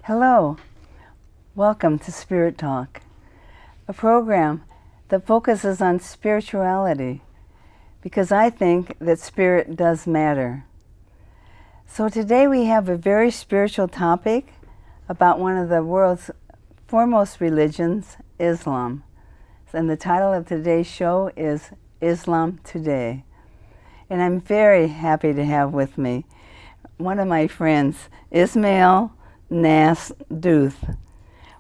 Hello, welcome to Spirit Talk, a program that focuses on spirituality because I think that spirit does matter. So today we have a very spiritual topic about one of the world's foremost religions, Islam. And the title of today's show is Islam Today. And I'm very happy to have with me one of my friends, Ismael Nass-Duce.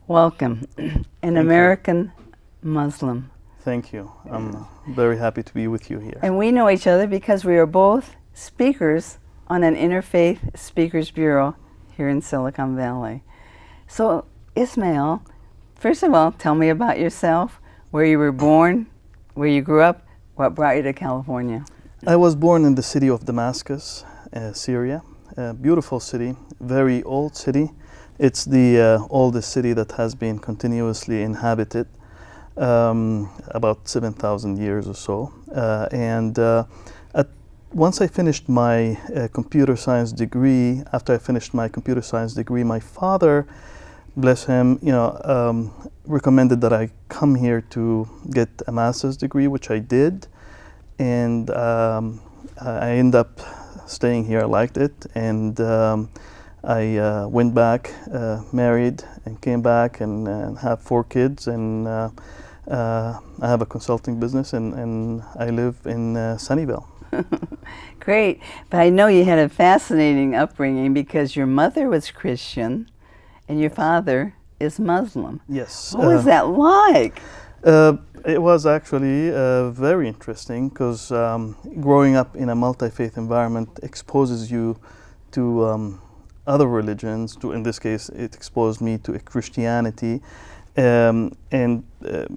Welcome, an American Muslim. Thank you. I'm very happy to be with you here. And we know each other because we are both speakers on an interfaith speakers bureau here in Silicon Valley. So, Ismael, first of all, tell me about yourself, where you were born, where you grew up, what brought you to California. I was born in the city of Damascus, Syria. A beautiful city, very old city. It's the oldest city that has been continuously inhabited, about 7,000 years or so. Once I finished my computer science degree, after I finished my computer science degree, my father, bless him, recommended that I come here to get a master's degree, which I did. And I ended up staying here. I liked it, and I went back, married, and came back and have 4 kids, and I have a consulting business, and I live in Sunnyvale. Great, but I know you had a fascinating upbringing because your mother was Christian and your father is Muslim. Yes. What was that like? It was actually very interesting because growing up in a multi-faith environment exposes you to other religions. In this case, it exposed me to Christianity, and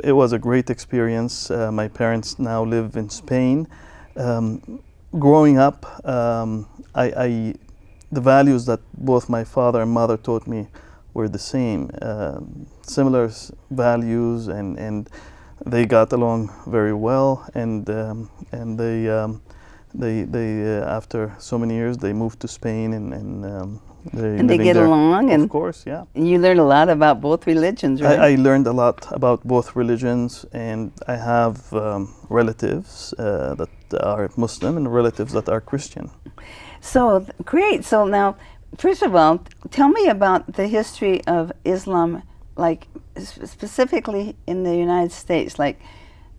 it was a great experience. My parents now live in Spain. Growing up, the values that both my father and mother taught me were the same, similar values, and they got along very well. And they after so many years they moved to Spain, and they get there. Along, and of course, yeah. And you learned a lot about both religions, right? I learned a lot about both religions, and I have relatives that are Muslim and relatives that are Christian. So great. So now, first of all, tell me about the history of Islam, like specifically in the United States. Like,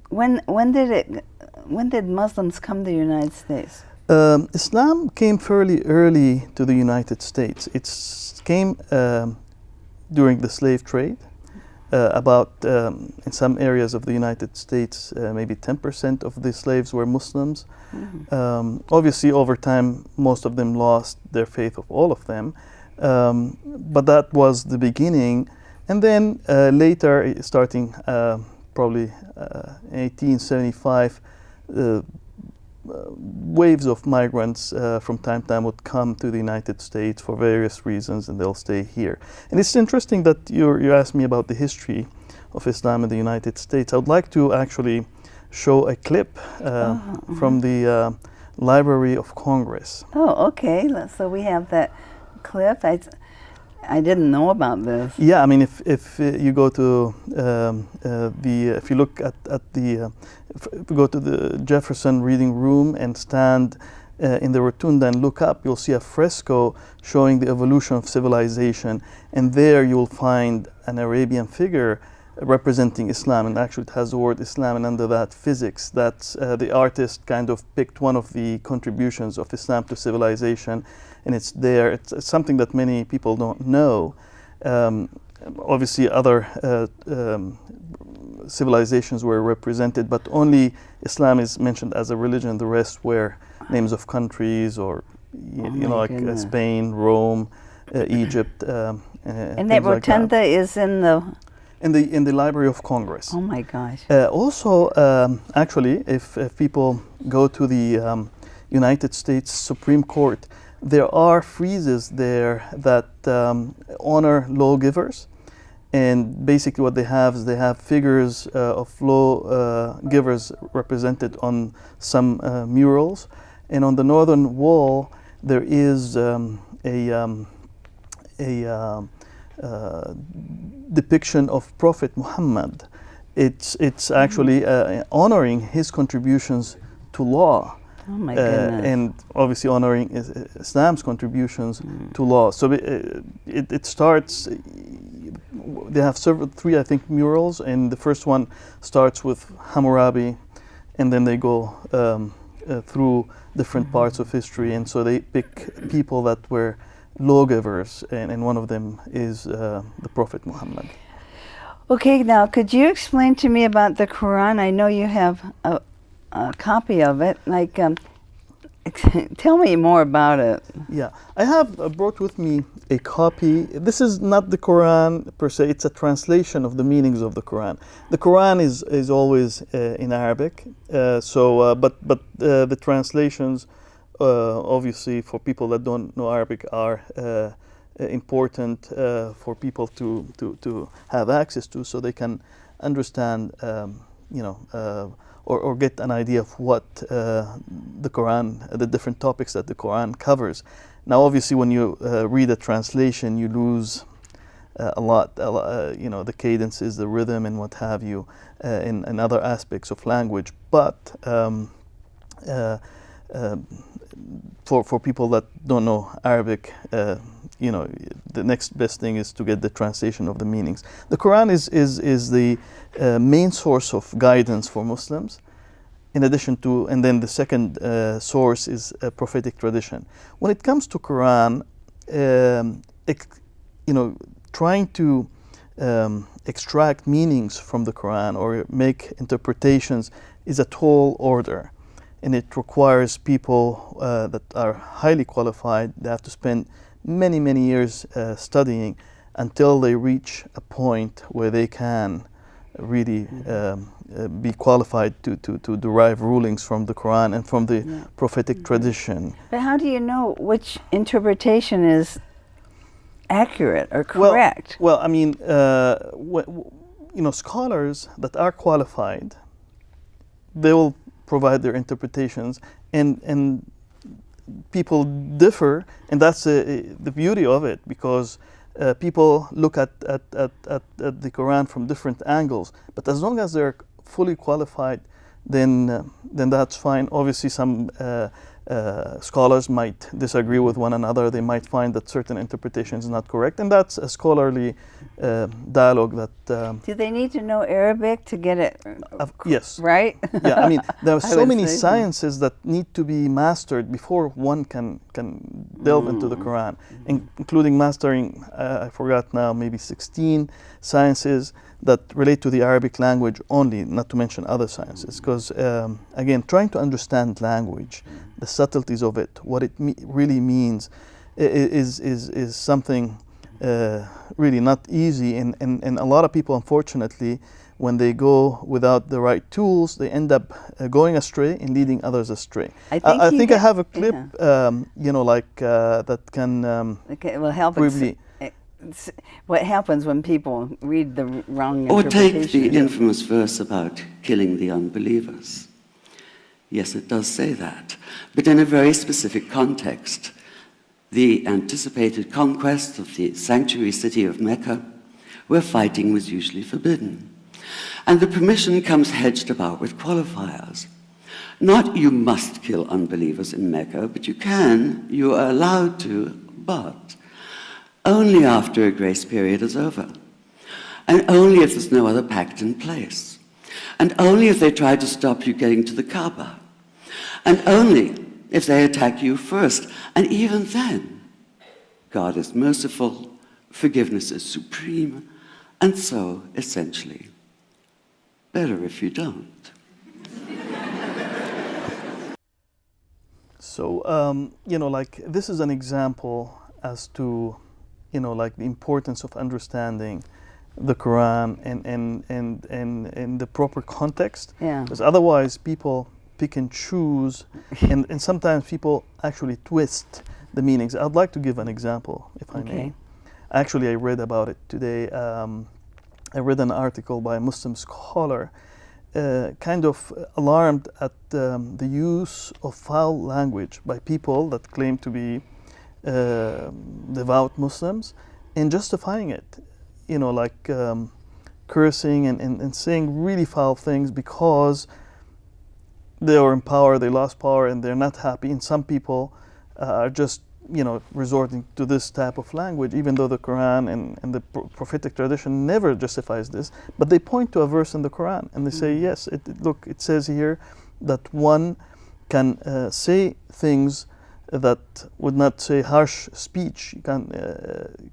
when did Muslims come to the United States? Islam came fairly early to the United States. It came during the slave trade. In some areas of the United States, maybe 10% of the slaves were Muslims. Mm-hmm. Obviously, over time, most of them lost their faith, of all of them. But that was the beginning. And then later, starting probably 1875, waves of migrants from time to time would come to the United States for various reasons, and they'll stay here. And it's interesting that you asked me about the history of Islam in the United States. I would like to actually show a clip from the Library of Congress. Oh, okay. So we have that clip. I didn't know about this. Yeah, I mean, if you go to if you look at the if you go to the Jefferson Reading Room and stand in the rotunda and look up, you'll see a fresco showing the evolution of civilization, and there you'll find an Arabian figure representing Islam, and actually it has the word Islam, and under that physics. That's the artist kind of picked one of the contributions of Islam to civilization, and it's there. It's something that many people don't know. Obviously other civilizations were represented, but only Islam is mentioned as a religion. The rest were names of countries, or like Spain, Rome, Egypt, and that rotunda like is in the Library of Congress. Oh my gosh! Also, actually, if people go to the United States Supreme Court, there are friezes there that honor lawgivers. And basically what they have is they have figures of lawgivers represented on some murals. And on the northern wall, there is a depiction of Prophet Muhammad. It's actually honoring his contributions to law. Oh my goodness. And obviously honoring Islam's contributions to law. So it starts, they have three, I think, murals, and the first one starts with Hammurabi, and then they go through different parts of history, and so they pick people that were lawgivers, and one of them is the Prophet Muhammad. Okay, now could you explain to me about the Quran? I know you have a copy of it. Like, tell me more about it. Yeah, I have brought with me a copy. This is not the Quran per se, it's a translation of the meanings of the Quran. The Quran is always in Arabic, but the translations, obviously for people that don't know Arabic, are important for people to have access to, so they can understand, or get an idea of what the Quran, the different topics that the Quran covers. Now, obviously, when you read a translation, you lose a lot, the cadences, the rhythm, and what have you, in other aspects of language. But for people that don't know Arabic, the next best thing is to get the translation of the meanings. The Quran is the main source of guidance for Muslims, in addition to, and then the second source is prophetic tradition. When it comes to Quran, trying to extract meanings from the Quran or make interpretations is a tall order, and it requires people that are highly qualified. They have to spend many years studying until they reach a point where they can really be qualified to derive rulings from the Quran and from the prophetic tradition. But how do you know which interpretation is accurate or correct? Well, I mean, scholars that are qualified, they will provide their interpretations, and people differ, and that's the beauty of it, because people look at the Quran from different angles. But as long as they're fully qualified, then that's fine. Obviously, some scholars might disagree with one another. They might find that certain interpretation is not correct, and that's a scholarly dialogue that... Do they need to know Arabic to get it yes. right? Yeah, I mean, there are so many sciences that need to be mastered before one can delve into the Quran, including mastering, I forgot now, maybe 16 sciences that relate to the Arabic language only, not to mention other sciences. Because, again, trying to understand language, the subtleties of it, what it really means, is something really not easy. And a lot of people, unfortunately, when they go without the right tools, they end up going astray and leading others astray. I think I have a clip, that can will help really... What happens when people read the wrong Or interpretation? take the infamous verse about killing the unbelievers. Yes, it does say that, but in a very specific context. The anticipated conquest of the sanctuary city of Mecca, where fighting was usually forbidden. And the permission comes hedged about with qualifiers. Not you must kill unbelievers in Mecca, but you are allowed to, but only after a grace period is over, and only if there's no other pact in place, and only if they try to stop you getting to the Kaaba, and only if they attack you first. And even then, God is merciful, forgiveness is supreme, and so, essentially, better if you don't. So, this is an example as to the importance of understanding the Quran and the proper context. Yeah. Because otherwise people pick and choose, and sometimes people actually twist the meanings. I'd like to give an example, if I may. Actually, I read about it today. I read an article by a Muslim scholar, kind of alarmed at the use of foul language by people that claim to be devout Muslims, and justifying it, you know, like cursing and saying really foul things because they are in power, they lost power, and they're not happy. And some people are just, you know, resorting to this type of language, even though the Quran and the prophetic tradition never justifies this. But they point to a verse in the Quran and they say, yes, look, it says here that one can say things that would not say harsh speech. You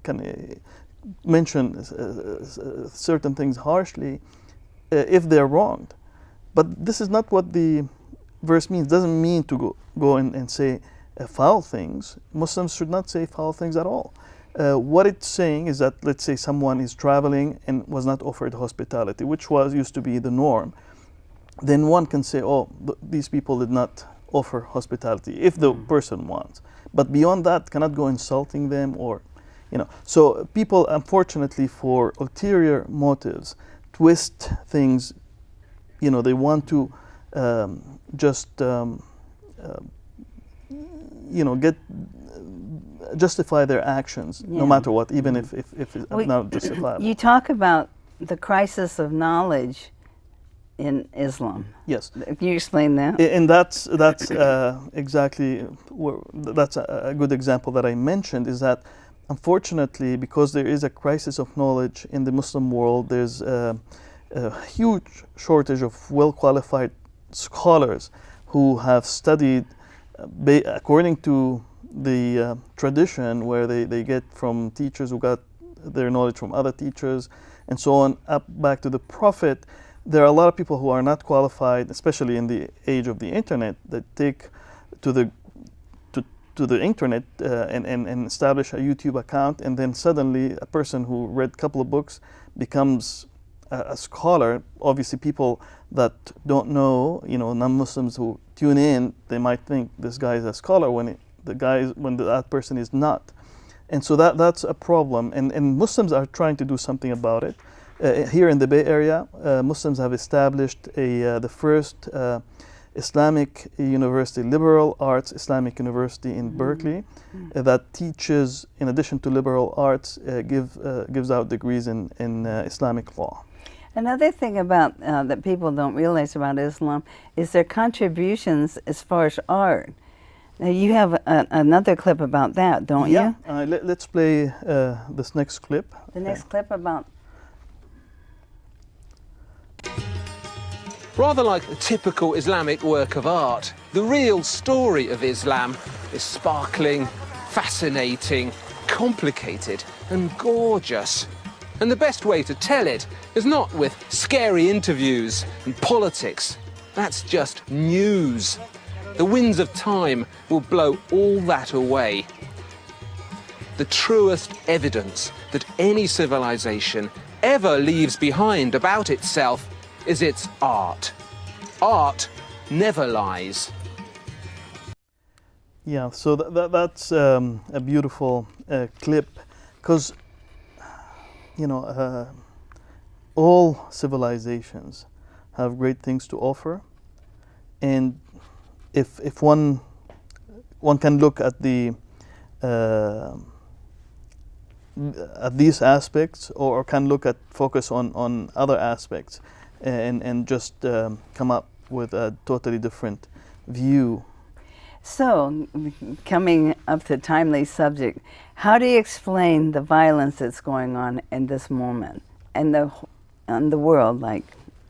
can mention certain things harshly if they're wronged. But this is not what the verse means. It doesn't mean to go and say foul things. Muslims should not say foul things at all. What it's saying is that, let's say someone is traveling and was not offered hospitality, which used to be the norm. Then one can say, oh, these people did not offer hospitality, if the person wants. But beyond that, cannot go insulting them or, you know. So people, unfortunately, for ulterior motives, twist things. You know, they want to you know, justify their actions, no matter what, even if it's not justifiable. You talk about the crisis of knowledge in Islam. Yes. Can you explain that? And that's exactly that's a good example that I mentioned, is that unfortunately, because there is a crisis of knowledge in the Muslim world, there's a huge shortage of well-qualified scholars who have studied according to the tradition, where they get from teachers who got their knowledge from other teachers and so on, up back to the Prophet. There are a lot of people who are not qualified, especially in the age of the internet, that take to the internet and establish a YouTube account, and then suddenly a person who read a couple of books becomes a scholar. Obviously, people that don't know, you know, non-Muslims who tune in, they might think this guy is a scholar when that person is not. And so that's a problem, and Muslims are trying to do something about it. Here in the Bay Area, Muslims have established the first Islamic university, liberal arts Islamic university in Berkeley, that teaches, in addition to liberal arts, gives out degrees in Islamic law. Another thing about that people don't realize about Islam is their contributions as far as art. Now you have another clip about that, don't you? Let's play this next clip. The next clip about... Rather like a typical Islamic work of art, the real story of Islam is sparkling, fascinating, complicated and gorgeous. And the best way to tell it is not with scary interviews and politics. That's just news. The winds of time will blow all that away. The truest evidence that any civilization ever leaves behind about itself is its art. Art never lies. Yeah, so that's a beautiful clip, because, you know, all civilizations have great things to offer, and if one can look at at these aspects, or can focus on other aspects, and just come up with a totally different view. So, coming up to a timely subject, how do you explain the violence that's going on in this moment and the world, like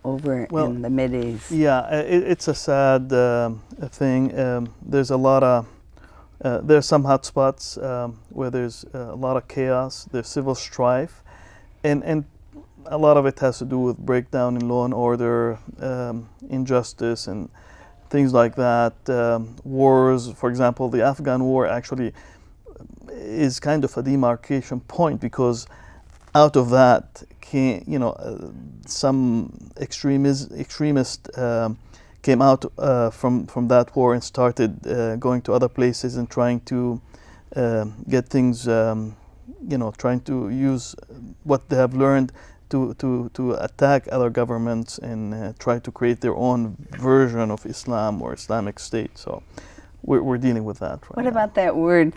over in the Mideast? Yeah, it's a sad thing. There's a lot of there's some hotspots where there's a lot of chaos. There's civil strife, and a lot of it has to do with breakdown in law and order, injustice, and things like that. Wars, for example, the Afghan war actually is kind of a demarcation point, because out of that came, you know, some extremist came out from that war and started going to other places and trying to get things, you know, trying to use what they have learned to attack other governments and try to create their own version of Islam or Islamic State. So we're dealing with that right What now. about that word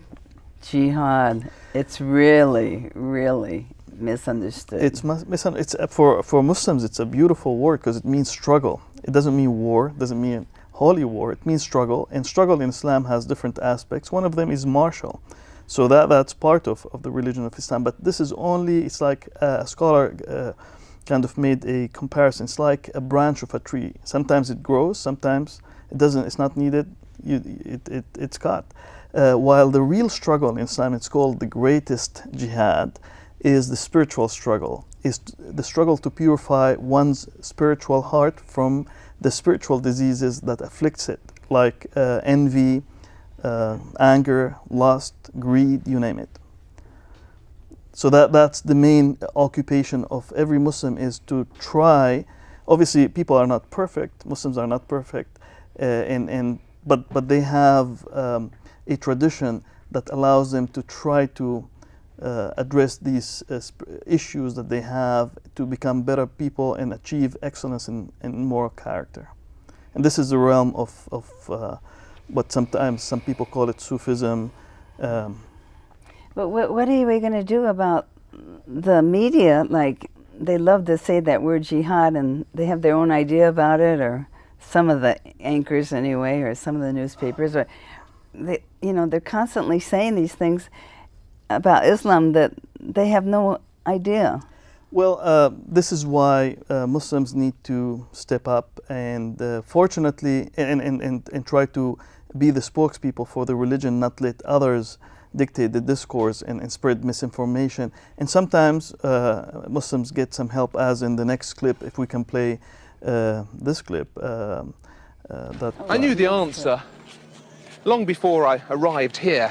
jihad. It's really, really misunderstood. It's for Muslims. It's a beautiful word because it means struggle. It doesn't mean war. It doesn't mean holy war. It means struggle. And struggle in Islam has different aspects. One of them is martial. So that's part of the religion of Islam. But this is only. It's like a scholar kind of made a comparison. It's like a branch of a tree. Sometimes it grows. Sometimes it doesn't. It's not needed. It's cut. While the real struggle in Islam, it's called the greatest jihad, is the spiritual struggle, is the struggle to purify one's spiritual heart from the spiritual diseases that afflicts it, like envy, anger, lust, greed, you name it. So that's the main occupation of every Muslim, is to try. Obviously, people are not perfect. Muslims are not perfect, but they have a tradition that allows them to try to address these issues that they have to become better people and achieve excellence in moral character. And this is the realm of what sometimes some people call it Sufism. But what are we going to do about the media? Like, they love to say that word jihad, and they have their own idea about it, or some of the anchors anyway, or some of the newspapers, or they're constantly saying these things about Islam that they have no idea. Well, this is why Muslims need to step up and fortunately and try to be the spokespeople for the religion, not let others dictate the discourse and spread misinformation. And sometimes Muslims get some help, as in the next clip, if we can play this clip. I knew the answer long before I arrived here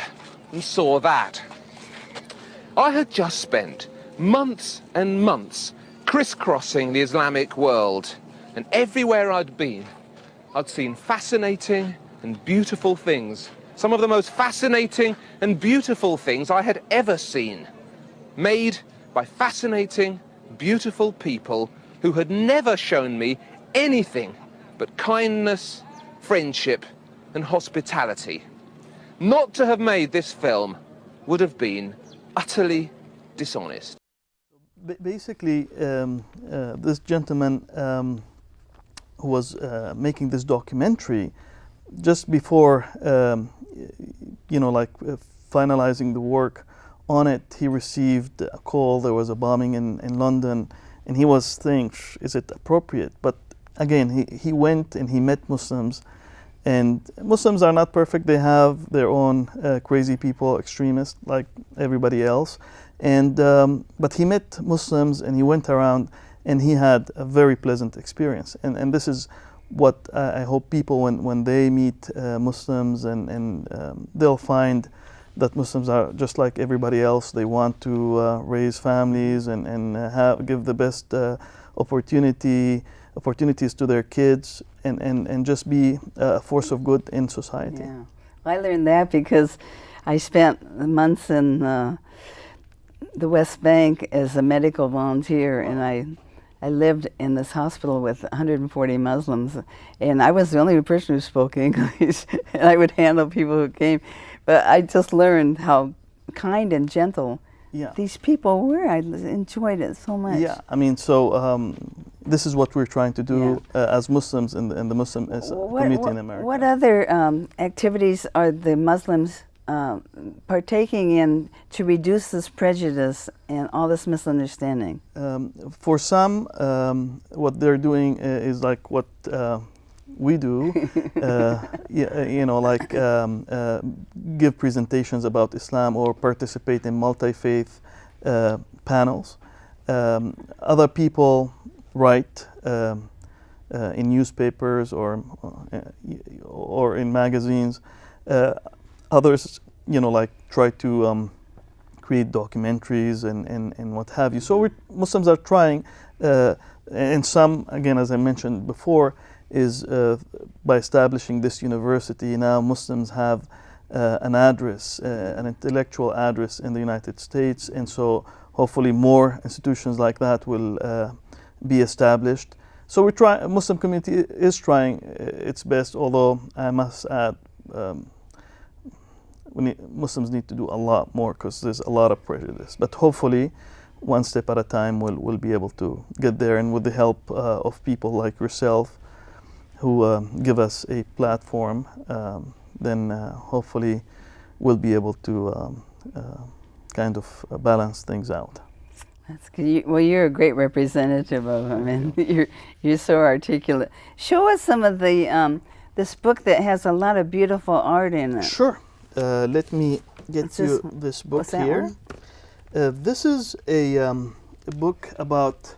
and saw that. I had just spent months and months crisscrossing the Islamic world, and everywhere I'd been, I'd seen fascinating and beautiful things. Some of the most fascinating and beautiful things I had ever seen, made by fascinating, beautiful people who had never shown me anything but kindness, friendship, and hospitality. Not to have made this film would have been utterly dishonest. Basically, this gentleman who was making this documentary, just before finalizing the work on it, he received a call. There was a bombing in London, and he was thinking, is it appropriate? But again, he went and he met Muslims, and Muslims are not perfect. They have their own crazy people, extremists, like everybody else. And but he met Muslims, and he went around, and he had a very pleasant experience. And this is what I hope people, when they meet Muslims, and they'll find that Muslims are just like everybody else. They want to raise families and give the best opportunities to their kids, and just be a force of good in society. Yeah, I learned that because I spent months in the West Bank as a medical volunteer, and I lived in this hospital with 140 Muslims, and I was the only person who spoke English, and I would handle people who came. But I just learned how kind and gentle these people were. I enjoyed it so much. Yeah, I mean, so this is what we're trying to do as Muslims in the Muslim community in America. What other activities are the Muslims partaking in to reduce this prejudice and all this misunderstanding? For some, what they're doing is like what we do, give presentations about Islam or participate in multi-faith panels. Other people write in newspapers or in magazines. Others, try to create documentaries and what have you. So Muslims are trying, and some, again, as I mentioned before, is by establishing this university. Now Muslims have an address, an intellectual address in the United States, and so hopefully more institutions like that will be established. So Muslim community is trying its best, although I must add, Muslims need to do a lot more because there's a lot of prejudice. But hopefully, one step at a time, we'll be able to get there, and with the help of people like yourself, who give us a platform, then hopefully we'll be able to kind of balance things out. That's good. Well, you're a great representative of them, and you're so articulate. Show us some of the this book that has a lot of beautiful art in it. Sure. Let me get you this book here. This is a book about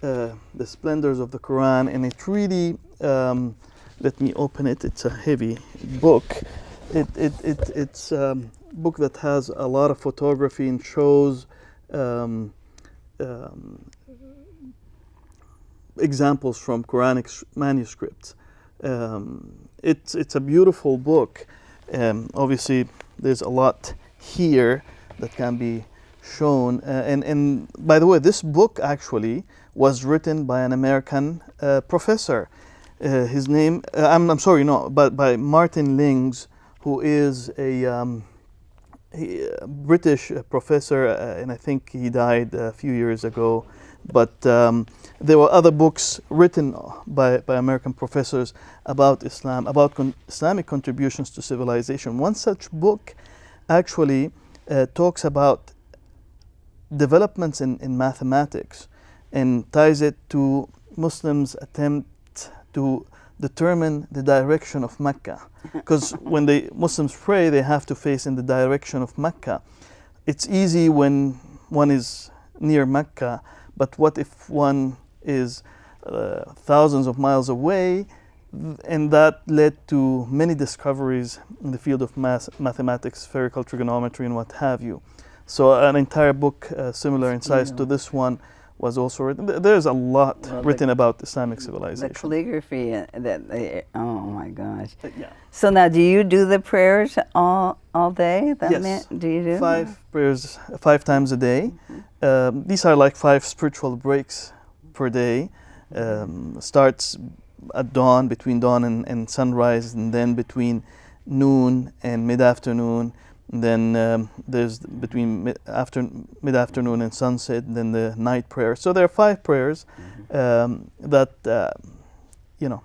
the splendors of the Quran, and it really, let me open it. It's a heavy book. It's a book that has a lot of photography and shows examples from Quranic manuscripts. It's a beautiful book. Obviously, there's a lot here that can be shown. And by the way, this book actually was written by an American professor. His name, I'm sorry, no, but by Martin Lings, who is a British professor, and I think he died a few years ago. But there were other books written by American professors about Islam, about Islamic contributions to civilization. One such book actually talks about developments in mathematics and ties it to Muslims' attempt to determine the direction of Mecca. Because when the Muslims pray, they have to face in the direction of Mecca. It's easy when one is near Mecca, but what if one is thousands of miles away? And that led to many discoveries in the field of mathematics, spherical trigonometry, and what have you. So an entire book similar in size to this one was also written. There's a lot written about Islamic civilization. The calligraphy that they, oh my gosh. Yeah. So now, do you do the prayers all day? Yes. Do you do 5 prayers 5 times a day. These are like 5 spiritual breaks per day. Starts at dawn, between dawn and sunrise, and then between noon and mid-afternoon. Then there's between mid-afternoon and sunset, and then the night prayer. So there are 5 prayers that, you know.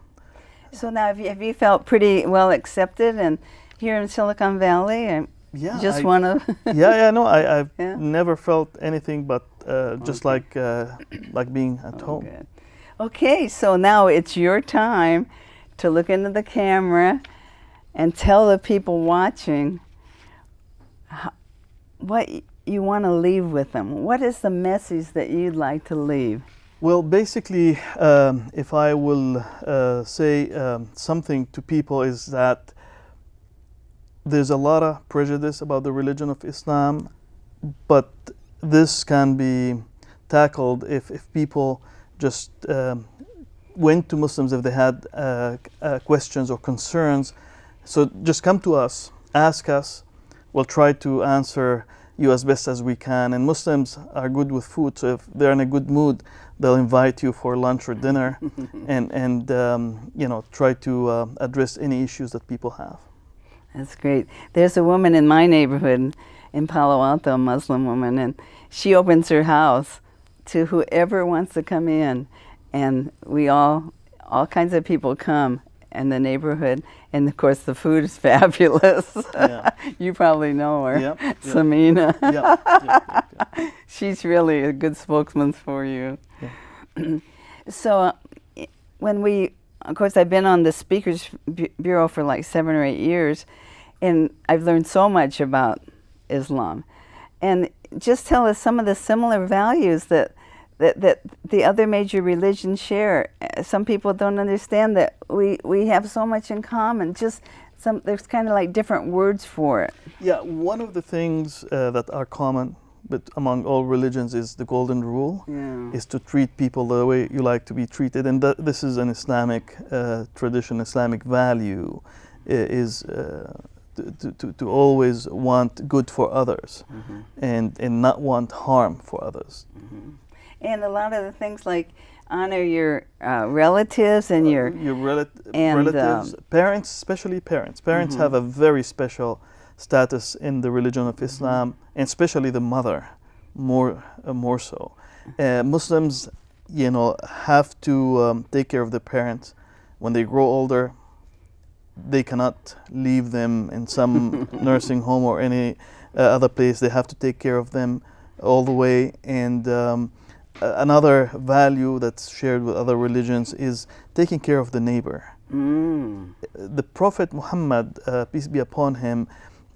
So now, have you felt pretty well accepted and here in Silicon Valley? Yeah, just one of. No, I've never felt anything but just like being at home. Good. Okay, so now it's your time to look into the camera and tell the people watching what you want to leave with them. What is the message that you'd like to leave? Well, basically, if I will say something to people, is that there's a lot of prejudice about the religion of Islam, but this can be tackled if people just went to Muslims if they had questions or concerns. So just come to us, ask us. We'll try to answer you as best as we can. And Muslims are good with food, so if they're in a good mood, they'll invite you for lunch or dinner, and you know, try to address any issues that people have. That's great. There's a woman in my neighborhood in Palo Alto, a Muslim woman, and she opens her house to whoever wants to come in, and we all kinds of people come in the neighborhood, and of course the food is fabulous. Yeah. You probably know her, Samina. Yeah. She's really a good spokesman for you. Yeah. So when we, of course, I've been on the Speakers Bureau for like 7 or 8 years, and I've learned so much about Islam. And just tell us some of the similar values that the other major religions share. Some people don't understand that we have so much in common. Just there's kind of like different words for it. Yeah, one of the things that are common but among all religions is the golden rule, is to treat people the way you like to be treated. And this is an Islamic tradition, Islamic value, is to always want good for others, and not want harm for others. And a lot of the things like honor your relatives and your relatives, parents, especially parents. Parents have a very special status in the religion of Islam, and especially the mother, more so. Muslims, you know, have to take care of their parents. When they grow older, they cannot leave them in some nursing home or any other place. They have to take care of them all the way. And another value that's shared with other religions is taking care of the neighbor. The Prophet Muhammad, peace be upon him,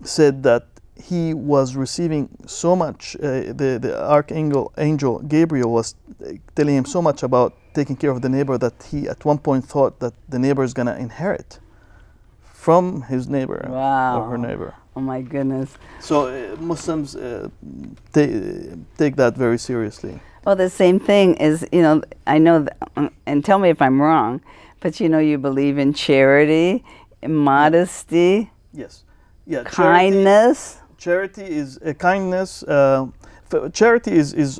said that he was receiving so much, the archangel Gabriel was telling him so much about taking care of the neighbor that he at one point thought that the neighbor is going to inherit from his neighbor or her neighbor. Oh my goodness. So Muslims take that very seriously. Well, the same thing is, you know, I know, and tell me if I'm wrong, but you know, you believe in charity, modesty, yes, yeah, kindness. Charity is kindness. Charity is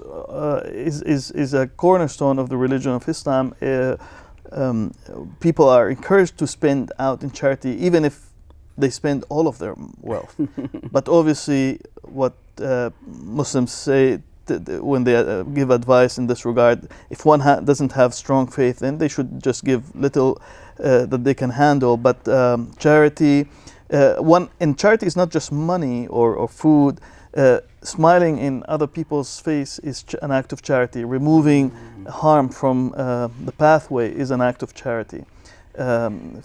a cornerstone of the religion of Islam. People are encouraged to spend out in charity, even if they spend all of their wealth. But obviously, what Muslims say when they give advice in this regard, if one doesn't have strong faith, then they should just give little that they can handle. But charity, and charity is not just money or food. Smiling in other people's face is an act of charity. Removing harm from the pathway is an act of charity.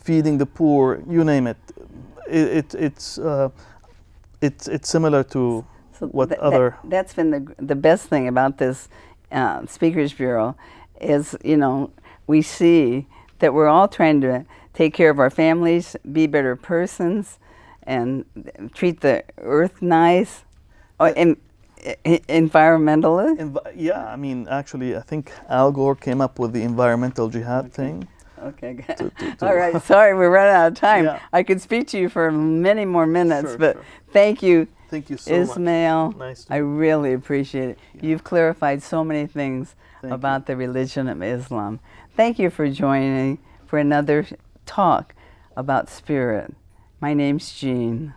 Feeding the poor, you name it. It's similar to what other. That's been the best thing about this Speakers Bureau is, you know, we see that we're all trying to take care of our families, be better persons, and treat the earth nice. Environmentally? Yeah, I mean, actually, I think Al Gore came up with the environmental jihad thing. Okay, good. All right, sorry, we're running out of time. Yeah. I could speak to you for many more minutes, but thank you. Thank you so Ismael. much. Nice to I really appreciate it. Yeah. You've clarified so many things about the religion of Islam. Thank you for joining for another talk about spirit. My name's Jean.